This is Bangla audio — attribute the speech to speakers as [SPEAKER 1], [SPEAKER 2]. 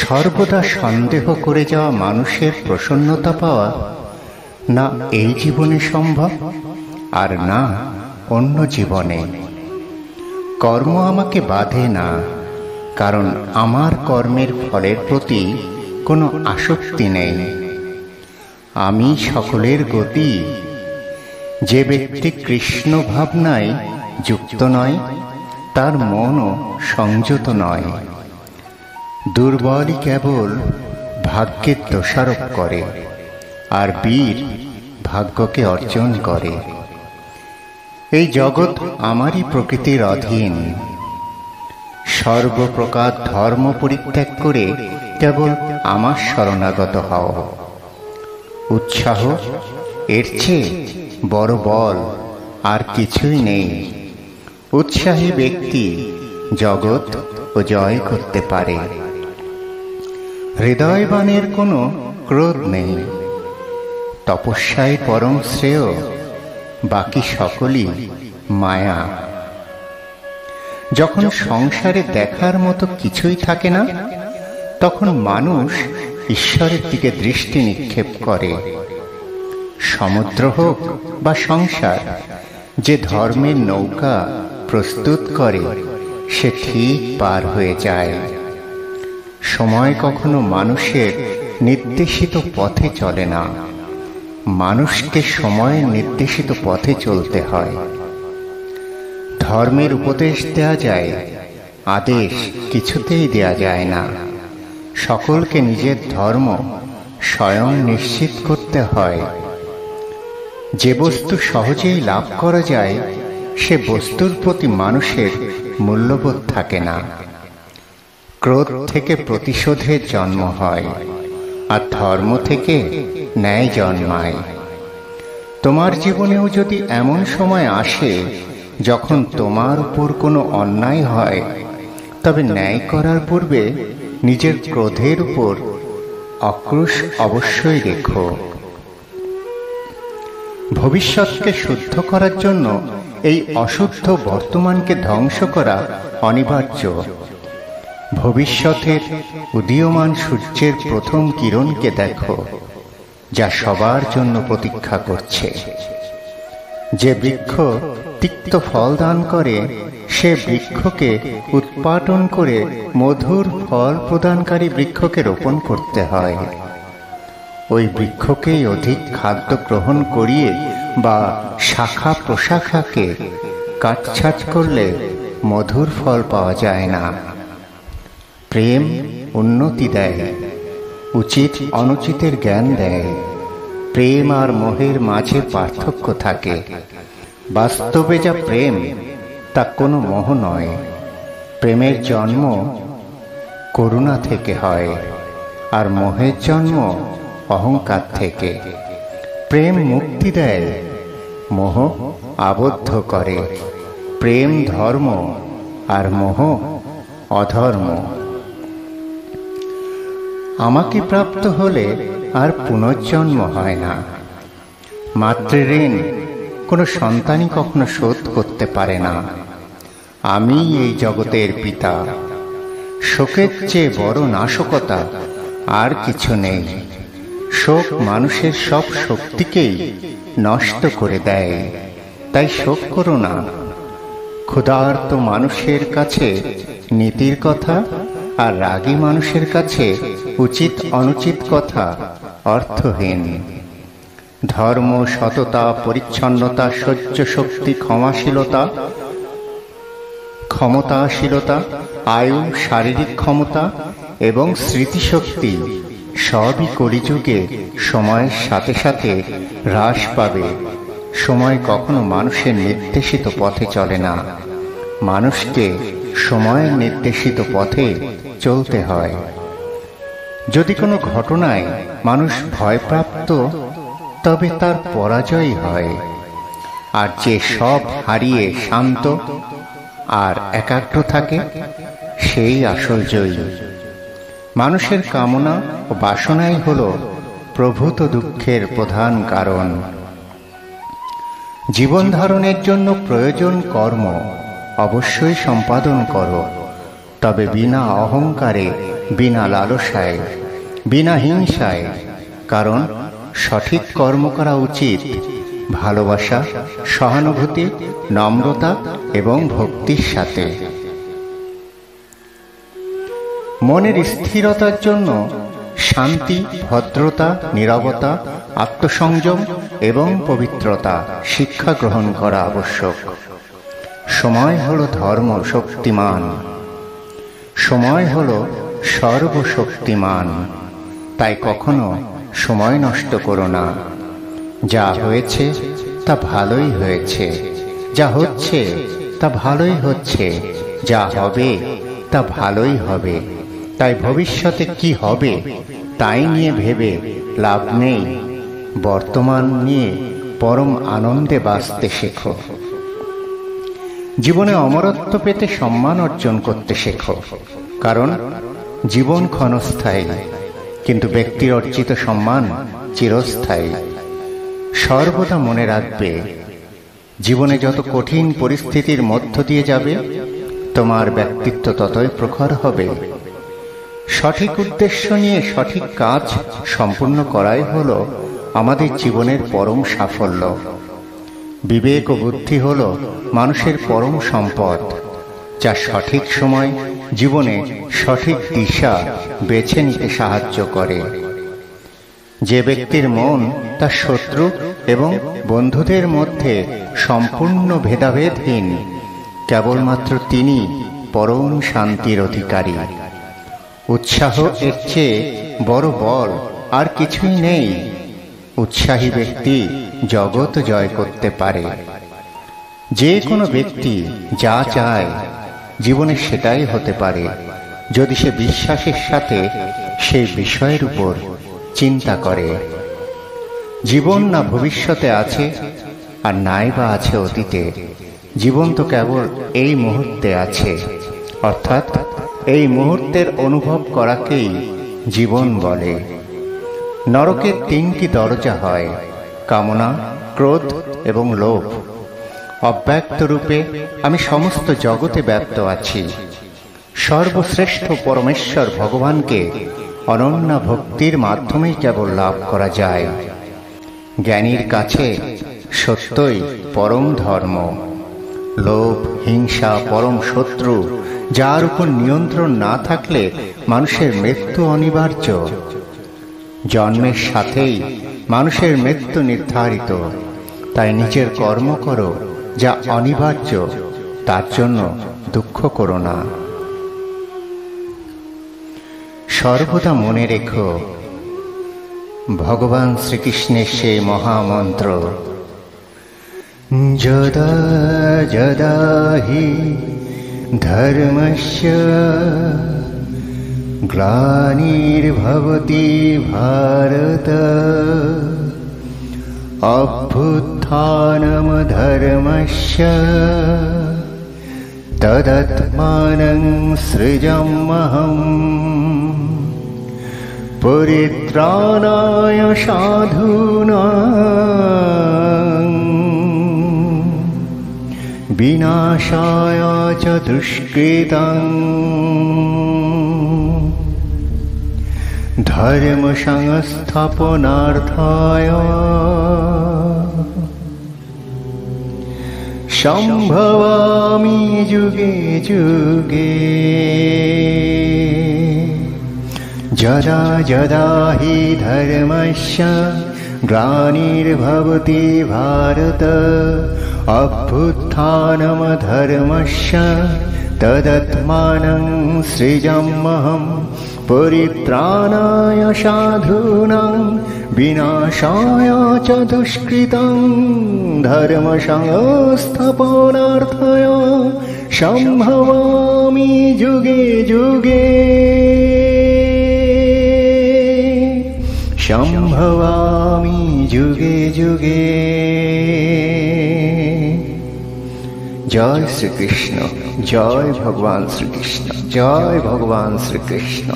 [SPEAKER 1] সর্বদা সন্দেহ করে যাওয়া মানুষের প্রসন্নতা পাওয়া না এই জীবনে সম্ভব, আর না অন্য জীবনে। কর্ম আমাকে বাঁধে না, কারণ আমার কর্মের ফলের প্রতি কোনো আসক্তি নেই। আমি সকলের গতি। যে ব্যক্তি কৃষ্ণ ভাবনায় যুক্ত নয়, তার মনও সংযত নয়। দুর্বলই কেবল ভাগ্যের দোষারোপ করে, আর বীর ভাগ্যকে অর্জন করে। এই জগৎ আমারই প্রকৃতির অধীন। সর্বপ্রকার ধর্ম পরিত্যাগ করে কেবল আমার শরণাগত হও। উৎসাহ এর চেয়ে বড় বল আর কিছুই নেই। উৎসাহী ব্যক্তি জগৎ ও জয় করতে পারে। হৃদয়বানের কোনো ক্রোধ নেই। তপস্যাই পরম শ্রেয়, বাকি সকলই মায়া। যখন সংসারে দেখার মতো কিছুই থাকে না, তখন মানুষ ঈশ্বরের দিকে দৃষ্টি নিক্ষেপ করে। সমুদ্র হোক বা সংসার, যে ধর্মের নৌকা প্রস্তুত করে সে ঠিক পার হয়ে যায়। সময় কখনো মানুষের নির্দেশিত পথে চলে না, মানুষকে সময়ের নির্দেশিত পথে চলতে হয়। ধর্মের উপদেশ দেয়া যায়, আদেশ কিছুতেই দেয়া যায় না। সকলকে নিজের ধর্ম স্বয়ং নিশ্চিত করতে হয়। যে বস্তু সহজেই লাভ করা যায়, সে বস্তুর প্রতি মানুষের মূল্যবোধ থাকে না। ক্রোধ থেকে প্রতিশোধের জন্ম হয়, আর ধর্ম থেকে ন্যায় জন্মায়। তোমার জীবনেও যদি এমন সময় আসে যখন তোমার উপর কোনো অন্যায় হয়, তবে ন্যায় করার পূর্বে নিজের ক্রোধের উপর অক্রোশ অবশ্যই রেখো। ভবিষ্যৎকে শুদ্ধ করার জন্য এই অশুদ্ধ বর্তমানকে ধ্বংস করা অনিবার্য। ভবিষ্যতের উদীয়মান সূর্যের প্রথম কিরণকে দেখো, যা সবার জন্য প্রতীক্ষা করছে। যে বৃক্ষ তিক্ত ফল দান করে, সে বৃক্ষকে উৎপাটন করে মধুর ফল প্রদানকারী বৃক্ষকে রোপণ করতে হয়। ওই বৃক্ষকেই অধিক খাদ্য গ্রহণ করিয়ে বা শাখা প্রশাখাকে কাটছাঁট করলে মধুর ফল পাওয়া যায় না। প্রেম উন্নতি দেয়, উচিত অনুচিতের জ্ঞান দেয়। প্রেম আর মোহের মাঝে পার্থক্য থাকে। বাস্তবে যা প্রেম, তা কোনো মোহ নয়। প্রেমের জন্ম করুণা থেকে হয়, আর মোহের জন্ম অহংকার থেকে। প্রেম মুক্তি দেয়, মোহ আবদ্ধ করে। প্রেম ধর্ম, আর মোহ অধর্ম। আমাকে প্রাপ্ত হলে আর পুনর্জন্ম হয় না। মাতৃঋণ কোনো সন্তানই কখনো শোধ করতে পারে না। আমি এই জগতের পিতা। শোকের চেয়ে বড় নাশকতা আর কিছু নেই। শোক মানুষের সব শক্তিকেই নষ্ট করে দেয়, তাই শোক করো না। ক্ষুধার্ত মানুষের কাছে নীতির কথা, আর রাগী মানুষের কাছে উচিত অনুচিত কথা অর্থহীন। ধর্ম, সততা, পরিচ্ছন্নতা, সহ্য শক্তি, ক্ষমতাশীলতা, আয়ু, শারীরিক ক্ষমতা এবং স্মৃতিশক্তি সবই কলিযুগে সময়ের সাথে সাথে হ্রাস পাবে। সময় কখনো মানুষের নির্দেশিত পথে চলে না। মানুষকে সময়ের নির্দেশিত পথে চলতে হয়। যদি কোনো ঘটনায় মানুষ ভয়প্রাপ্ত, তবে তার পরাজয় হয়। আর যে সব হারিয়ে শান্ত আর একাগ্র থাকে, সেই আসল জয়ী। মানুষের কামনা ও বাসনাই হল প্রভূত দুঃখের প্রধান কারণ। জীবন ধারণের জন্য প্রয়োজন কর্ম, অবশ্যই সম্পাদন করো, তবে বিনা অহংকারে বিনা লালসায়, বিনা হিংসায়। কারণ সঠিক কর্ম করা উচিত ভালোবাসা, সহানুভূতি, নম্রতা এবং ভক্তির সাথে। মনের স্থিরতার জন্য শান্তি, ভদ্রতা, নীরবতা, আত্মসংযম এবং পবিত্রতা শিক্ষা গ্রহণ করা আবশ্যক। সময় হল ধর্ম শক্তিমান, সময় হল সর্বশক্তিমান। তাই কখনো সময় নষ্ট করো না। যা হয়েছে তা ভালোই হয়েছে, যা হচ্ছে তা ভালোই হচ্ছে, যা হবে তা ভালোই হবে। তাই ভবিষ্যতে কি হবে তাই নিয়ে ভেবে লাভ নেই। বর্তমান নিয়ে পরম আনন্দে বাঁচতে শেখো। জীবনে অমরত্ব পেতে সম্মান অর্জন করতে শেখো। কারণ জীবন ক্ষণস্থায়ী, কিন্তু ব্যক্তির অর্জিত সম্মান চিরস্থায়ী। সর্বদা মনে রাখবে, জীবনে যত কঠিন পরিস্থিতির মধ্য দিয়ে যাবে, তোমার ব্যক্তিত্ব ততই প্রখর হবে। সঠিক উদ্দেশ্য নিয়ে সঠিক কাজ সম্পূর্ণ করাই হল আমাদের জীবনের পরম সাফল্য। বিবেক ও বুদ্ধি হল মানুষের পরম সম্পদ, যা সঠিক সময় জীবনে সঠিক দিশা বেছে নিতে সাহায্য করে। যে ব্যক্তির মন তার শত্রু এবং বন্ধুদের মধ্যে সম্পূর্ণ ভেদাভেদহীন, কেবলমাত্র তিনি পরম শান্তির অধিকারী। উৎসাহ এর চেয়ে বড় বল আর কিছুই নেই। উৎসাহী ব্যক্তি জগৎ জয় করতে পারে। যে কোনো ব্যক্তি যা চায় জীবনে সেটাই হতে পারে, যদি সে বিশ্বাসের সাথে সেই বিষয়ের উপর চিন্তা করে। জীবন না ভবিষ্যতে আছে, আর নাই বা আছে অতীতে। জীবন তো কেবল এই মুহূর্তে আছে, অর্থাৎ এই মুহূর্তের অনুভব করাকেই জীবন বলে। নরকের তিনটি দরজা হয়, কামনা, ক্রোধ এবং লোভ। অব্যক্ত রূপে আমি সমস্ত জগতে ব্যাপ্ত আছি। সর্বশ্রেষ্ঠ পরমেশ্বর ভগবানকে অনন্য ভক্তির মাধ্যমেই কেবল লাভ করা যায়। জ্ঞানীর কাছে সত্যই পরম ধর্ম। লোভ, হিংসা পরম শত্রু, যার উপর নিয়ন্ত্রণ না থাকলে মানুষের মৃত্যু অনিবার্য। জন্মের সাথেই মানুষের মৃত্যু নির্ধারিত। তাই নিজের কর্ম করো যা অনিবার্য, তার জন্য দুঃখ করো না। সর্বদা মনে রেখো, ভগবান শ্রীকৃষ্ণের সেই মহামন্ত্র, যদা যদা হি ধর্মস্য গ্লানির্ভবতি ভারত অভ্যুত্থানম ধর্মস্য তদাত্মানং সৃজাম্যহম পরিত্রাণায় সাধূনাং বিনাশায় চ দুষ্কৃতাং ধর্ম সংস্থাপনার্থায় সম্ভবামি যুগে যুগে যদা যদা হি ধর্মস্য গ্লানির্ভবতি ভারত অভ্যুত্থানম ধর্মস্য তদাত্মানং সৃজাম্যহম পরিত্রাণায় সাধূনাং বিনাশায় চ দুষ্কৃতাং ধর্ম সংস্থাপনার্থায় সম্ভবামি যুগে যুগে সম্ভবামি যুগে যুগে। জয় শ্রীকৃষ্ণ, জয় ভগবান শ্রীকৃষ্ণ, জয় ভগবান শ্রীকৃষ্ণ।